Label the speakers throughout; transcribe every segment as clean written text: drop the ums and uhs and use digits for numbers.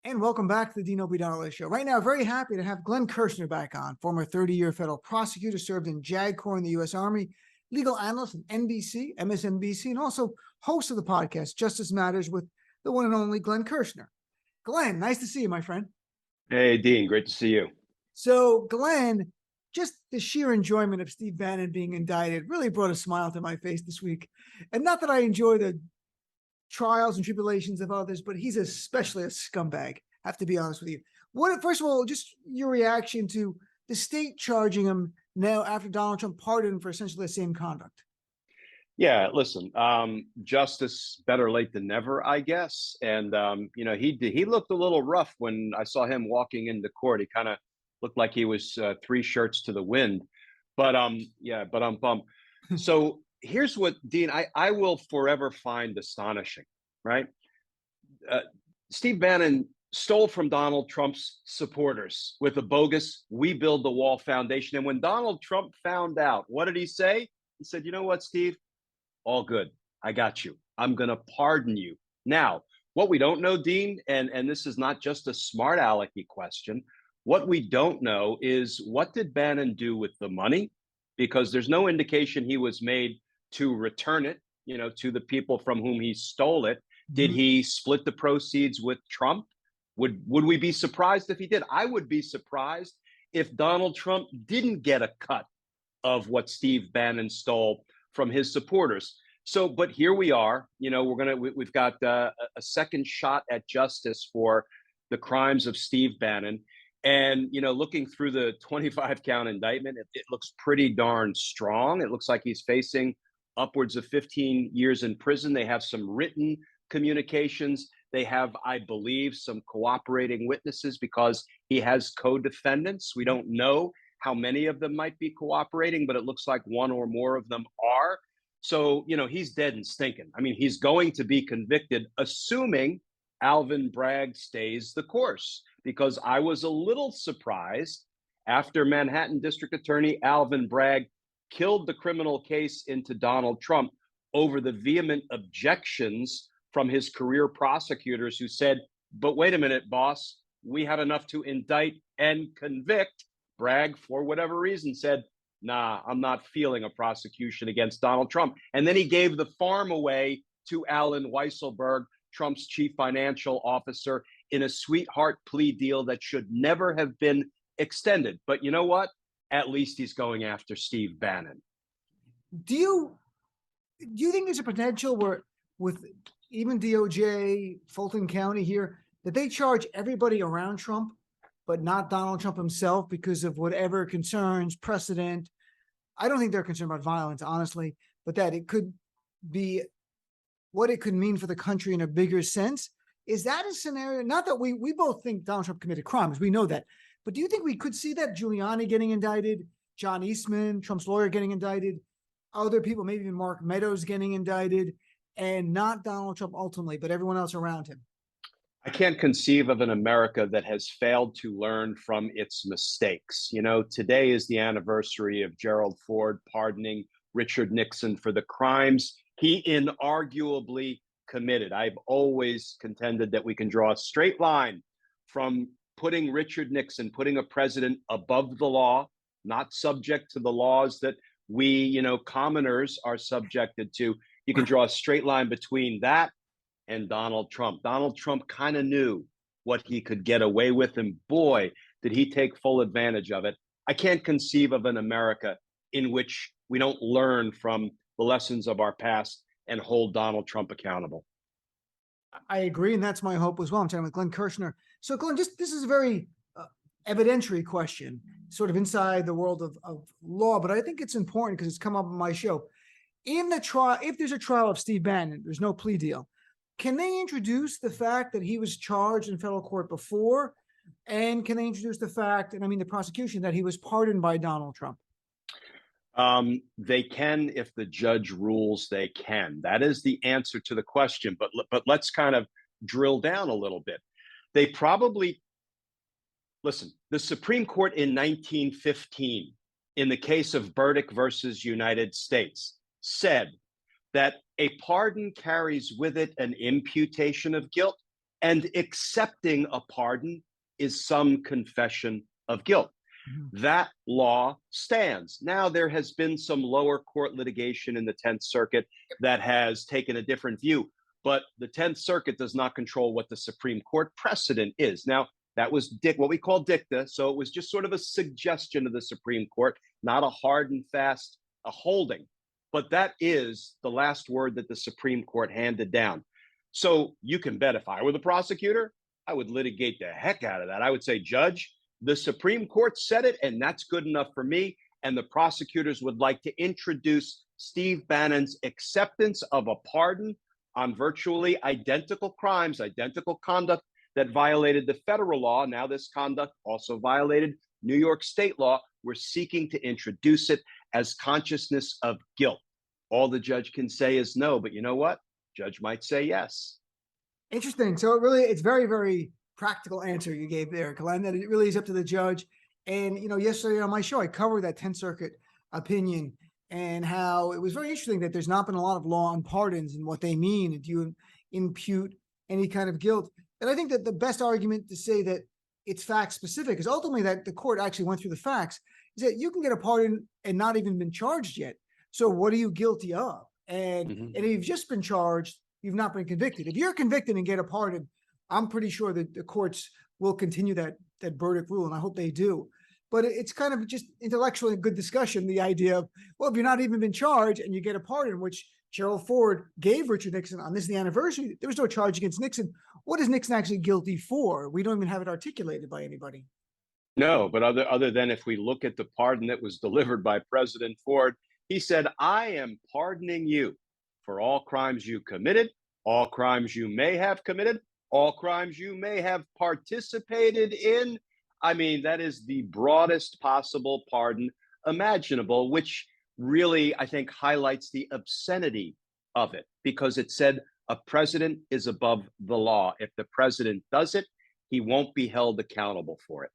Speaker 1: And welcome back to the Dean Obeidallah Show. Right now, very happy to have Glenn Kirschner back on, former 30-year federal prosecutor, served in JAG Corps in the U.S. Army, legal analyst at NBC, MSNBC, and also host of the podcast Justice Matters with the one and only Glenn Kirschner. Glenn, nice to see you, my friend.
Speaker 2: Hey, Dean, great to see you.
Speaker 1: So, Glenn, just the sheer enjoyment of Steve Bannon being indicted really brought a smile to my face this week. And not that I enjoy the trials and tribulations of others, but he's especially a scumbag. I have to be honest with you. First of all, just your reaction to the state charging him now after Donald Trump pardoned him for essentially the same conduct.
Speaker 2: Yeah, listen, justice better late than never, I guess. And he looked a little rough when I saw him walking into court. He kind of looked like he was three shirts to the wind. But I'm bummed. So here's what, Dean, I will forever find astonishing, right? Steve Bannon stole from Donald Trump's supporters with a bogus We Build the Wall Foundation. And when Donald Trump found out, what did he say? He said, you know what, Steve? All good. I got you. I'm going to pardon you. Now, what we don't know, Dean, and this is not just a smart alecky question, what we don't know is what did Bannon do with the money? Because there's no indication he was made to return it, to the people from whom he stole it. Did he split the proceeds with Trump? Would we be surprised if he did? I would be surprised if Donald Trump didn't get a cut of what Steve Bannon stole from his supporters. So, but here we are. We've got a second shot at justice for the crimes of Steve Bannon. And, looking through the 25 count indictment, it looks pretty darn strong. It looks like he's facing upwards of 15 years in prison. They have some written communications. They have, I believe, some cooperating witnesses because he has co-defendants. We don't know how many of them might be cooperating, but it looks like one or more of them are. So, he's dead and stinking. I mean, he's going to be convicted, assuming Alvin Bragg stays the course, because I was a little surprised after Manhattan District Attorney Alvin Bragg killed the criminal case into Donald Trump over the vehement objections from his career prosecutors who said, but wait a minute, boss, we have enough to indict and convict. Bragg, for whatever reason, said, nah, I'm not feeling a prosecution against Donald Trump. And then he gave the farm away to Alan Weisselberg, Trump's chief financial officer, in a sweetheart plea deal that should never have been extended. But you know what? At least he's going after Steve Bannon.
Speaker 1: Do you think there's a potential where, with even DOJ, Fulton County here, that they charge everybody around Trump, but not Donald Trump himself because of whatever concerns, precedent? I don't think they're concerned about violence, honestly, but that it could be what it could mean for the country in a bigger sense. Is that a scenario? Not that we both think Donald Trump committed crimes. We know that. But do you think we could see that Giuliani getting indicted, John Eastman, Trump's lawyer, getting indicted, other people, maybe even Mark Meadows getting indicted, and not Donald Trump ultimately, but everyone else around him?
Speaker 2: I can't conceive of an America that has failed to learn from its mistakes. Today is the anniversary of Gerald Ford pardoning Richard Nixon for the crimes he inarguably committed. I've always contended that we can draw a straight line from putting Richard Nixon, putting a president above the law, not subject to the laws that we, commoners are subjected to. You can draw a straight line between that and Donald Trump. Donald Trump kind of knew what he could get away with, and boy, did he take full advantage of it. I can't conceive of an America in which we don't learn from the lessons of our past and hold Donald Trump accountable.
Speaker 1: I agree, and that's my hope as well. I'm talking with Glenn Kirschner. So, Glenn, this is a very evidentiary question, sort of inside the world of law, but I think it's important because it's come up on my show. In the trial, if there's a trial of Steve Bannon, there's no plea deal. Can they introduce the fact that he was charged in federal court before? And can they introduce the fact, and I mean the prosecution, that he was pardoned by Donald Trump?
Speaker 2: They can, if the judge rules they can. That is the answer to the question. But let's kind of drill down a little bit. They probably, listen, the Supreme Court in 1915, in the case of Burdick versus United States, said that a pardon carries with it an imputation of guilt, And accepting a pardon is some confession of guilt. That law stands. Now, there has been some lower court litigation in the 10th Circuit that has taken a different view, but the 10th Circuit does not control what the Supreme Court precedent is. Now, that was what we call dicta, so it was just sort of a suggestion of the Supreme Court, not a hard and fast holding. But that is the last word that the Supreme Court handed down. So you can bet if I were the prosecutor, I would litigate the heck out of that. I would say, Judge, the Supreme Court said it, and that's good enough for me. And the prosecutors would like to introduce Steve Bannon's acceptance of a pardon on virtually identical crimes, identical conduct that violated the federal law. Now, this conduct also violated New York state law. We're seeking to introduce it as consciousness of guilt. All the judge can say is no, but you know what? Judge might say yes.
Speaker 1: Interesting. So it's very, very practical answer you gave there, Glenn, that it really is up to the judge. And, yesterday on my show, I covered that 10th Circuit opinion and how it was very interesting that there's not been a lot of law on pardons and what they mean. Do you impute any kind of guilt? And I think that the best argument to say that it's fact specific is ultimately that the court actually went through the facts, is that you can get a pardon and not even been charged yet. So what are you guilty of? And if you've just been charged, you've not been convicted. If you're convicted and get a pardon, I'm pretty sure that the courts will continue that verdict rule, and I hope they do. But it's kind of just intellectually a good discussion, the idea of, well, if you're not even been charged and you get a pardon, which Gerald Ford gave Richard Nixon on this, the anniversary, there was no charge against Nixon. What is Nixon actually guilty for? We don't even have it articulated by anybody.
Speaker 2: No, but other than if we look at the pardon that was delivered by President Ford, he said, I am pardoning you for all crimes you committed, all crimes you may have committed, all crimes you may have participated in. I mean, that is the broadest possible pardon imaginable, which really, I think, highlights the obscenity of it, because it said a president is above the law. If the president does it, he won't be held accountable for it.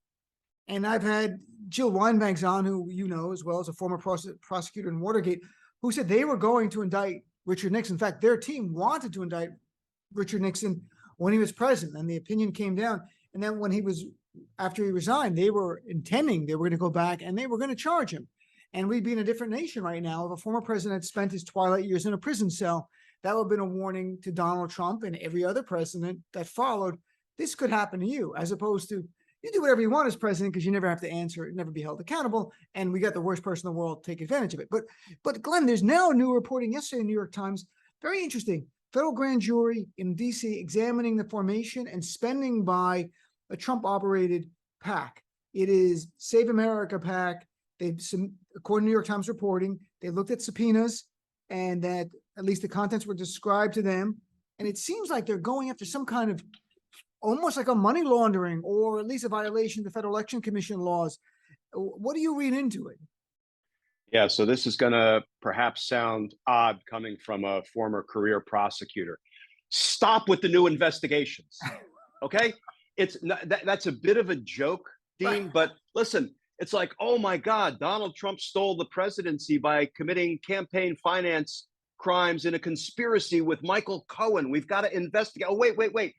Speaker 1: And I've had Jill Wine-Banks on, who you know as well as a former prosecutor in Watergate, who said they were going to indict Richard Nixon. In fact, their team wanted to indict Richard Nixon when he was president, and the opinion came down. And then after he resigned, they were intending they were going to go back and they were going to charge him. And we'd be in a different nation right now if a former president spent his twilight years in a prison cell. That would have been a warning to Donald Trump and every other president that followed. This could happen to you, as opposed to you do whatever you want as president because you never have to answer, never be held accountable, and we got the worst person in the world to take advantage of it. But Glenn, there's now new reporting yesterday in the New York Times, very interesting. Federal grand jury in D.C. examining the formation and spending by a Trump-operated PAC. It is Save America PAC. According to New York Times reporting, they looked at subpoenas and that at least the contents were described to them. And it seems like they're going after some kind of almost like a money laundering or at least a violation of the Federal Election Commission laws. What do you read into it?
Speaker 2: Yeah, so this is going to perhaps sound odd coming from a former career prosecutor. Stop with the new investigations, okay? That's a bit of a joke, Dean, but listen, it's like, oh my God, Donald Trump stole the presidency by committing campaign finance crimes in a conspiracy with Michael Cohen. We've got to investigate. Oh, wait.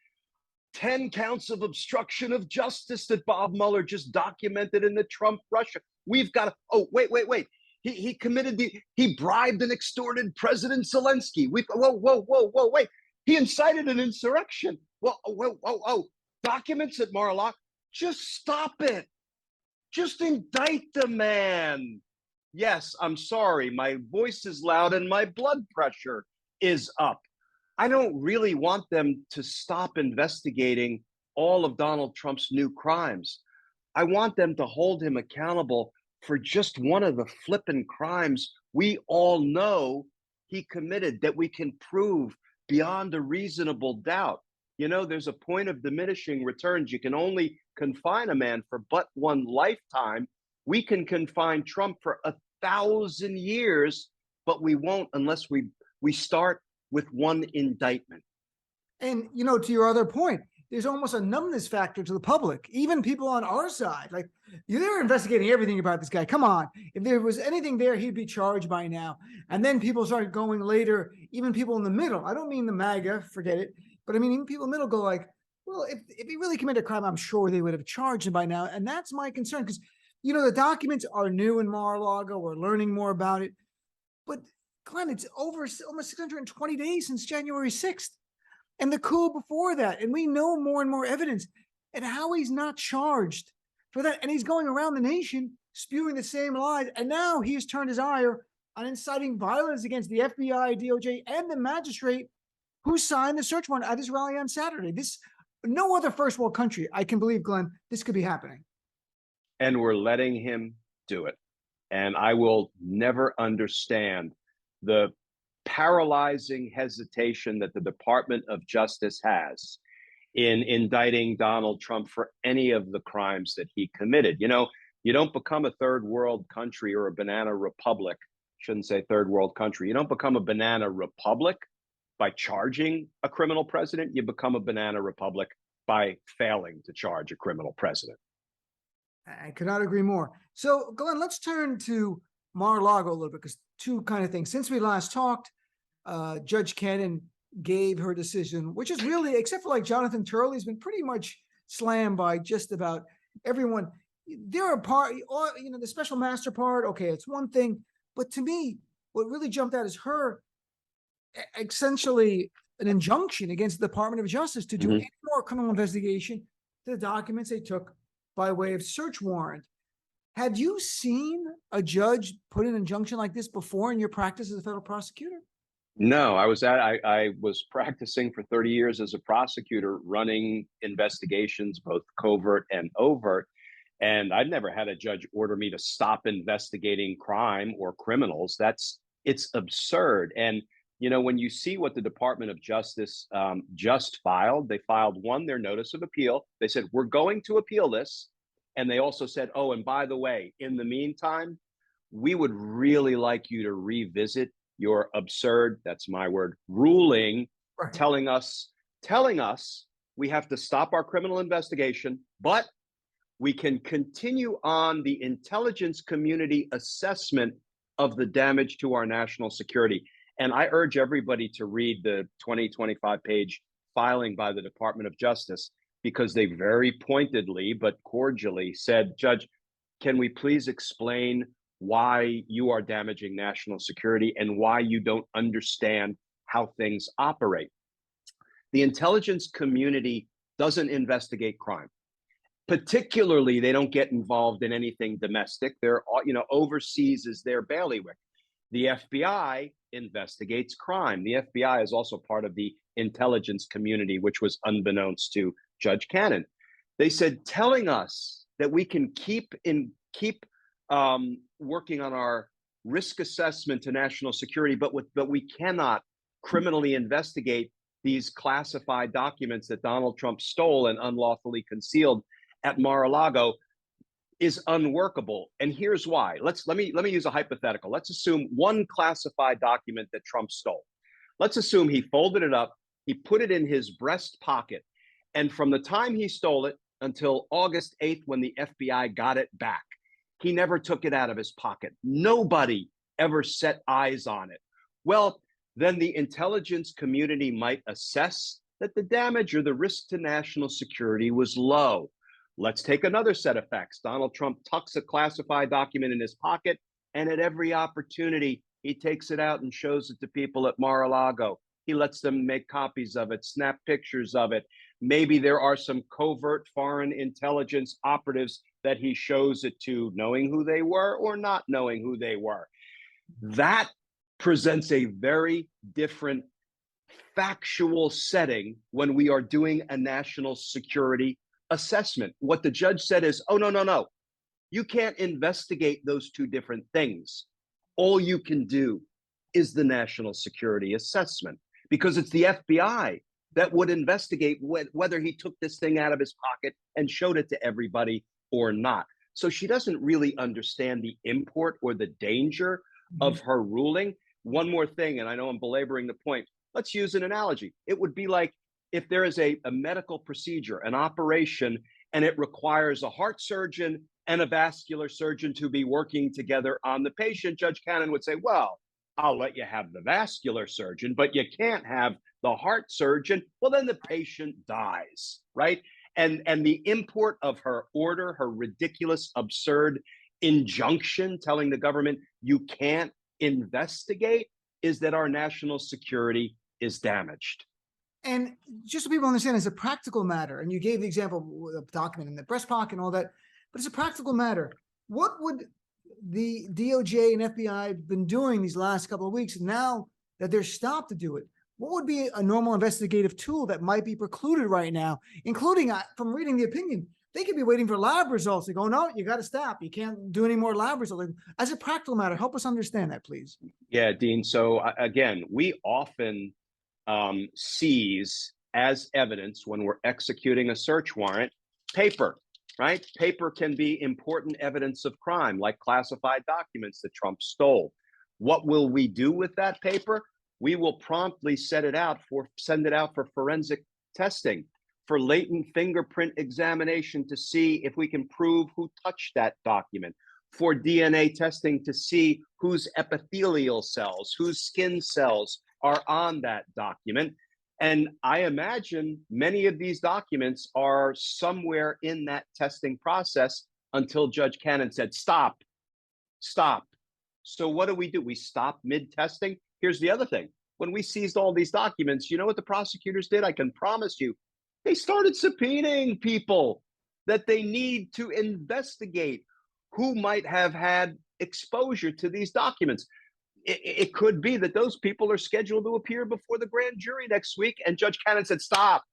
Speaker 2: 10 counts of obstruction of justice that Bob Mueller just documented in the Trump Russia. We've got to, oh, wait. He bribed and extorted President Zelensky. Whoa, wait. He incited an insurrection. Whoa. Documents at Mar-a-Lago. Just stop it. Just indict the man. Yes, I'm sorry. My voice is loud and my blood pressure is up. I don't really want them to stop investigating all of Donald Trump's new crimes. I want them to hold him accountable for just one of the flippin' crimes we all know he committed that we can prove beyond a reasonable doubt. You know, there's a point of diminishing returns. You can only confine a man for but one lifetime. We can confine Trump for 1,000 years, but we won't unless we start with one indictment.
Speaker 1: And, to your other point, there's almost a numbness factor to the public, even people on our side. Like, they're investigating everything about this guy. Come on. If there was anything there, he'd be charged by now. And then people started going later, even people in the middle. I don't mean the MAGA, forget it. But I mean, even people in the middle go like, Well, if he really committed a crime, I'm sure they would have charged him by now. And that's my concern because, the documents are new in Mar-a-Lago. We're learning more about it. But Glenn, it's over almost 620 days since January 6th and the coup before that. And we know more and more evidence. And how he's not charged for that. And he's going around the nation spewing the same lies. And now he has turned his ire on inciting violence against the FBI, DOJ, and the magistrate who signed the search warrant at this rally on Saturday. No other first world country, I can believe, Glenn, this could be happening.
Speaker 2: And we're letting him do it. And I will never understand the paralyzing hesitation that the Department of Justice has in indicting Donald Trump for any of the crimes that he committed. You don't become a third world country or a banana republic. Shouldn't say third world country. You don't become a banana republic by charging a criminal president. You become a banana republic by failing to charge a criminal president.
Speaker 1: I could not agree more. So, Glenn, let's turn to Mar-a-Lago a little bit, because two kind of things. Since we last talked, Judge Cannon gave her decision, which is really, except for like Jonathan Turley, has been pretty much slammed by just about everyone. There are the special master part. Okay, it's one thing, but to me, what really jumped out is her essentially an injunction against the Department of Justice to do any more criminal investigation to the documents they took by way of search warrant. Had you seen a judge put an injunction like this before in your practice as a federal prosecutor?
Speaker 2: No, I was practicing for 30 years as a prosecutor, running investigations, both covert and overt. And I'd never had a judge order me to stop investigating crime or criminals. It's absurd. And when you see what the Department of Justice just filed, they filed their notice of appeal. They said, we're going to appeal this. And they also said, oh, and by the way, in the meantime, we would really like you to revisit your absurd, that's my word, ruling, right, telling us we have to stop our criminal investigation, but we can continue on the intelligence community assessment of the damage to our national security. And I urge everybody to read the 25-page filing by the Department of Justice, because they very pointedly but cordially said, Judge, can we please explain why you are damaging national security and why you don't understand how things operate? The intelligence community doesn't investigate crime. Particularly, they don't get involved in anything domestic. They're, overseas is their bailiwick. The FBI investigates crime. The FBI is also part of the intelligence community, which was unbeknownst to Judge Cannon. They said, telling us that we can keep working on our risk assessment to national security, but we cannot criminally investigate these classified documents that Donald Trump stole and unlawfully concealed at Mar-a-Lago is unworkable. And here's why. Let me use a hypothetical. Let's assume one classified document that Trump stole. Let's assume he folded it up, he put it in his breast pocket, and from the time he stole it until August 8th, when the FBI got it back, he never took it out of his pocket. Nobody ever set eyes on it. Well, then the intelligence community might assess that the damage or the risk to national security was low. Let's take another set of facts. Donald Trump tucks a classified document in his pocket, and at every opportunity, he takes it out and shows it to people at Mar-a-Lago. He lets them make copies of it, snap pictures of it. Maybe there are some covert foreign intelligence operatives that he shows it to, knowing who they were or not knowing who they were. That presents a very different factual setting when we are doing a national security assessment. What the judge said is, oh, no. You can't investigate those two different things. All you can do is the national security assessment, because it's the FBI that would investigate whether he took this thing out of his pocket and showed it to everybody or not. So she doesn't really understand the import or the danger of her ruling. One more thing, and I know I'm belaboring the point. Let's use an analogy. It would be like if there is a medical procedure, an operation, and it requires a heart surgeon and a vascular surgeon to be working together on the patient. Judge Cannon would say, well, I'll let you have the vascular surgeon, but you can't have the heart surgeon. Well, then the patient dies, right? And the import of her order, her ridiculous, absurd injunction telling the government you can't investigate, is that our national security is damaged.
Speaker 1: And just so people understand, it's a practical matter. And you gave the example of document in the breast pocket and all that, but it's a practical matter. What would the DOJ and FBI have been doing these last couple of weeks now that they're stopped to do it? What would be a normal investigative tool that might be precluded right now, including from reading the opinion? They could be waiting for lab results. They go, no, you got to stop. You can't do any more lab results. As a practical matter, help us understand that, please.
Speaker 2: Yeah, Dean. So again, we often seize as evidence when we're executing a search warrant paper, right? Paper can be important evidence of crime, like classified documents that Trump stole. What will we do with that paper? We will promptly send it out for forensic testing, for latent fingerprint examination to see if we can prove who touched that document, for DNA testing to see whose epithelial cells, whose skin cells are on that document. And I imagine many of these documents are somewhere in that testing process until Judge Cannon said, stop, stop. So what do? We stop mid-testing. Here's the other thing. When we seized all these documents, you know what the prosecutors did? I can promise you, they started subpoenaing people that they need to investigate who might have had exposure to these documents. It could be that those people are scheduled to appear before the grand jury next week, and Judge Cannon said, stop,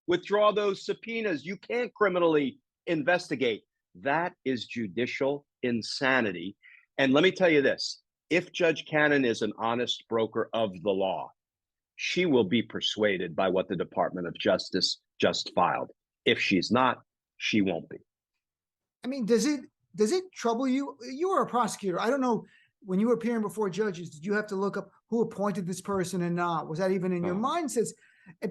Speaker 2: withdraw those subpoenas. You can't criminally investigate. That is judicial insanity. And let me tell you this, if Judge Cannon is an honest broker of the law, she will be persuaded by what the Department of Justice just filed. If she's not, she won't be.
Speaker 1: I mean, does it trouble you? You were a prosecutor. I don't know, when you were appearing before judges, did you have to look up who appointed this person and not? Was that even in your mindsets?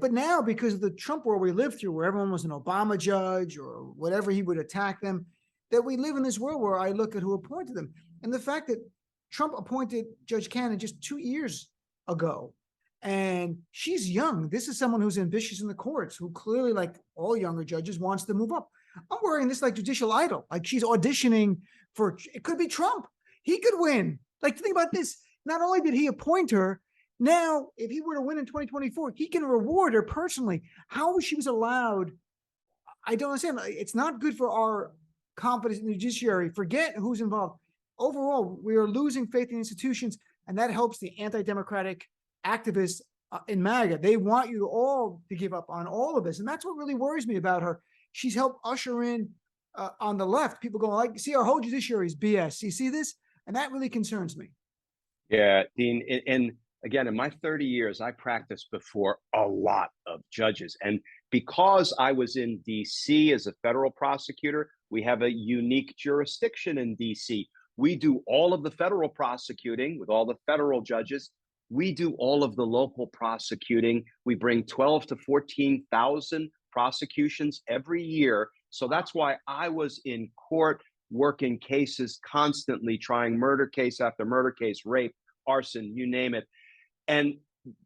Speaker 1: But now, because of the Trump world we lived through, where everyone was an Obama judge or whatever, he would attack them, that we live in this world where I look at who appointed them. And the fact that Trump appointed Judge Cannon just 2 years ago, and she's young. This is someone who's ambitious in the courts, who clearly, like all younger judges, wants to move up. I'm worrying this like judicial idol, like she's auditioning for, it could be Trump. He could win. Like, think about this. Not only did he appoint her, now if he were to win in 2024, he can reward her personally. How she was allowed, I don't understand. It's not good for our confidence in the judiciary. Forget who's involved. Overall, we are losing faith in institutions, and that helps the anti-democratic activists in MAGA. They want you all to give up on all of this. And that's what really worries me about her. She's helped usher in on the left, people going like, see, our whole judiciary is BS. You see this? And that really concerns me.
Speaker 2: Yeah, Dean, and again, in my 30 years, I practiced before a lot of judges. And because I was in DC as a federal prosecutor, we have a unique jurisdiction in DC. We do all of the federal prosecuting with all the federal judges. We do all of the local prosecuting. We bring 12 to 14,000 prosecutions every year. So that's why I was in court working cases constantly, trying murder case after murder case, rape, arson, you name it. And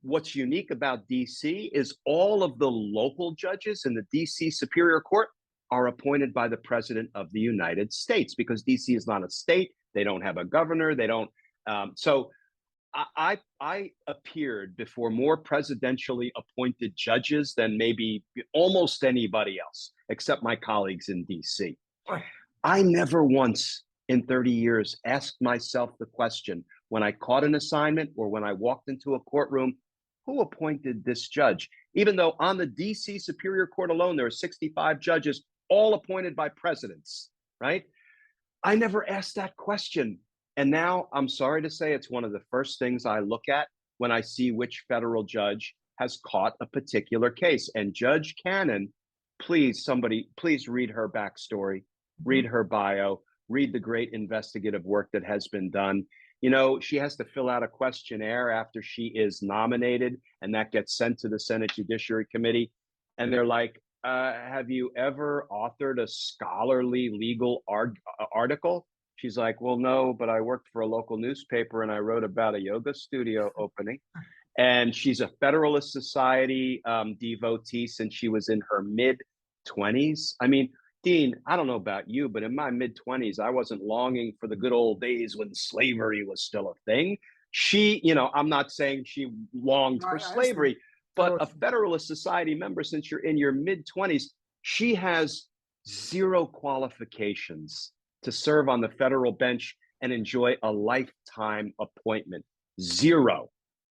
Speaker 2: what's unique about DC is all of the local judges in the DC Superior Court are appointed by the President of the United States, because DC is not a state. They don't have a governor. They don't. So I appeared before more presidentially appointed judges than maybe almost anybody else, except my colleagues in DC. I never once in 30 years asked myself the question, when I caught an assignment or when I walked into a courtroom, who appointed this judge? Even though on the DC Superior Court alone, there are 65 judges, all appointed by presidents, right? I never asked that question. And now I'm sorry to say it's one of the first things I look at when I see which federal judge has caught a particular case. And Judge Cannon, please, somebody, please read her backstory, read her bio, read the great investigative work that has been done. You know, she has to fill out a questionnaire after she is nominated, and that gets sent to the Senate Judiciary Committee. And they're like, have you ever authored a scholarly legal article? She's like, well, no, but I worked for a local newspaper and I wrote about a yoga studio opening. And she's a Federalist Society devotee since she was in her mid 20s. I mean, Dean, I don't know about you, but in my mid 20s, I wasn't longing for the good old days when slavery was still a thing. She, I'm not saying she longed for
Speaker 1: I understand.
Speaker 2: slavery, but a Federalist Society member, since you're in your mid 20s, she has zero qualifications to serve on the federal bench and enjoy a lifetime appointment. Zero.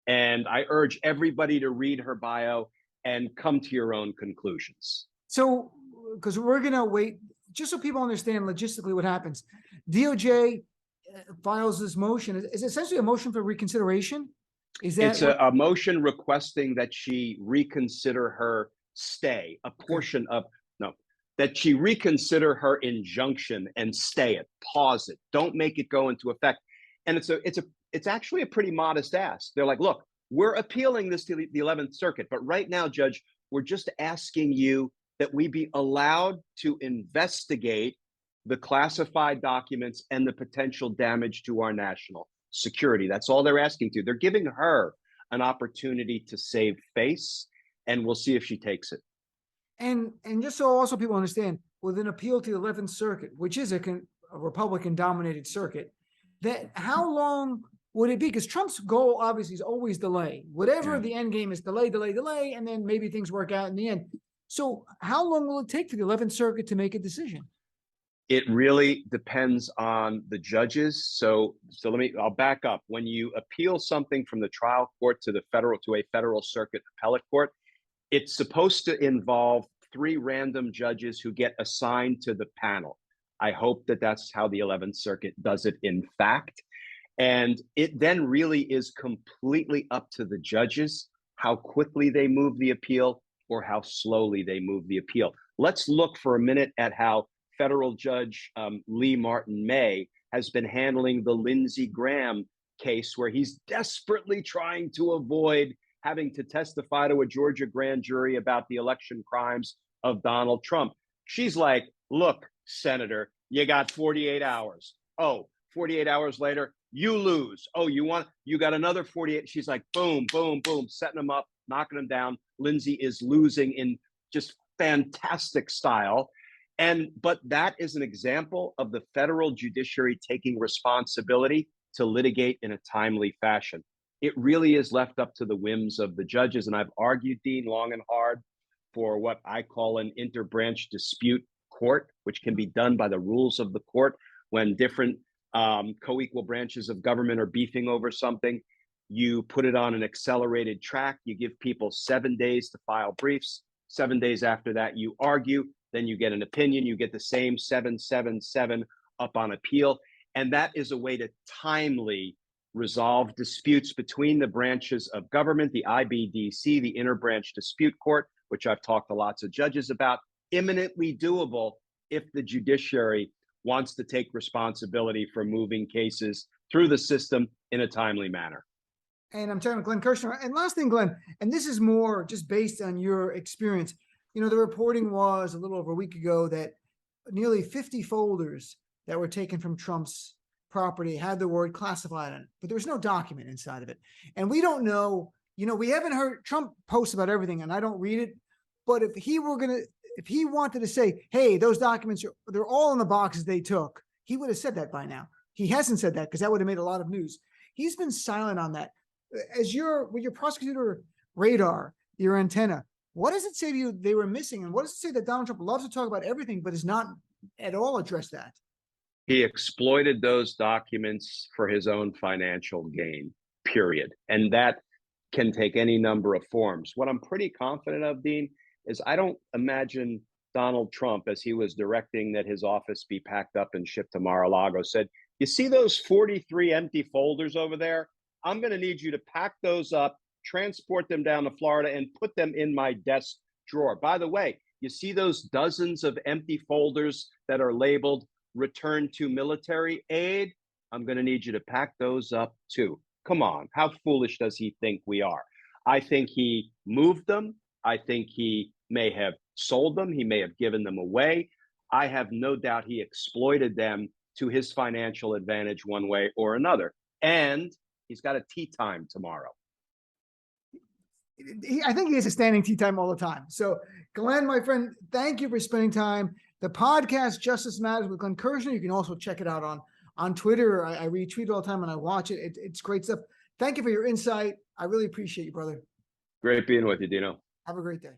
Speaker 2: And I urge everybody to read her bio and come to your own conclusions.
Speaker 1: So, because we're going to wait, just so people understand logistically what happens. DOJ files this motion. Is essentially a motion for reconsideration? Is that
Speaker 2: it's a motion requesting that she reconsider her stay, a portion of, no, that she reconsider her injunction and stay it, pause it, don't make it go into effect. And it's actually a pretty modest ask. They're like, look, we're appealing this to the 11th Circuit, but right now, Judge, we're just asking you that we be allowed to investigate the classified documents and the potential damage to our national security. That's all they're asking to. They're giving her an opportunity to save face, and we'll see if she takes it.
Speaker 1: And just so also people understand, with an appeal to the 11th Circuit, which is a Republican-dominated circuit, that how long would it be? Because Trump's goal obviously is always delay. Whatever the end game is, delay, and then maybe things work out in the end. So how long will it take for the 11th Circuit to make a decision?
Speaker 2: It really depends on the judges. So I'll back up. When you appeal something from the trial court to a federal circuit appellate court, it's supposed to involve 3 random judges who get assigned to the panel. I hope that that's how the 11th Circuit does it in fact. And it then really is completely up to the judges how quickly they move the appeal or how slowly they move the appeal. Let's look for a minute at how federal judge Lee Martin May has been handling the Lindsey Graham case, where he's desperately trying to avoid having to testify to a Georgia grand jury about the election crimes of Donald Trump. She's like, look, Senator, you got 48 hours. Oh, 48 hours later, you lose. Oh, you got another 48. She's like, boom, boom, boom, setting them up, knocking them down. Lindsey is losing in just fantastic style. But that is an example of the federal judiciary taking responsibility to litigate in a timely fashion. It really is left up to the whims of the judges. And I've argued, Dean, long and hard for what I call an interbranch dispute court, which can be done by the rules of the court when different co-equal branches of government are beefing over something. You put it on an accelerated track. You give people 7 days to file briefs. 7 days after that, you argue. Then you get an opinion. You get the same 777 up on appeal. And that is a way to timely resolve disputes between the branches of government, the IBDC, the Interbranch Dispute Court, which I've talked to lots of judges about, imminently doable if the judiciary wants to take responsibility for moving cases through the system in a timely manner.
Speaker 1: And I'm talking to Glenn Kirschner. And last thing, Glenn, and this is more just based on your experience. The reporting was a little over a week ago that nearly 50 folders that were taken from Trump's property had the word classified on it, but there was no document inside of it. And we don't know, we haven't heard Trump post about everything, and I don't read it. But if he wanted to say, hey, those documents, they're all in the boxes they took, he would have said that by now. He hasn't said that because that would have made a lot of news. He's been silent on that. With your prosecutor radar, your antenna, what does it say to you they were missing? And what does it say that Donald Trump loves to talk about everything, but is not at all addressed that?
Speaker 2: He exploited those documents for his own financial gain, period. And that can take any number of forms. What I'm pretty confident of, Dean, is I don't imagine Donald Trump, as he was directing that his office be packed up and shipped to Mar-a-Lago, said, you see those 43 empty folders over there? I'm going to need you to pack those up, transport them down to Florida, and put them in my desk drawer. By the way, you see those dozens of empty folders that are labeled return to military aid? I'm going to need you to pack those up too. Come on. How foolish does he think we are? I think he moved them. I think he may have sold them. He may have given them away. I have no doubt he exploited them to his financial advantage one way or another. And he's got a tea time tomorrow.
Speaker 1: I think he has a standing tea time all the time. So, Glenn, my friend, thank you for spending time. The podcast Justice Matters with Glenn Kirschner. You can also check it out on Twitter. I retweet it all the time and I watch it. It's great stuff. Thank you for your insight. I really appreciate you, brother.
Speaker 2: Great being with you, Dino.
Speaker 1: Have a great day.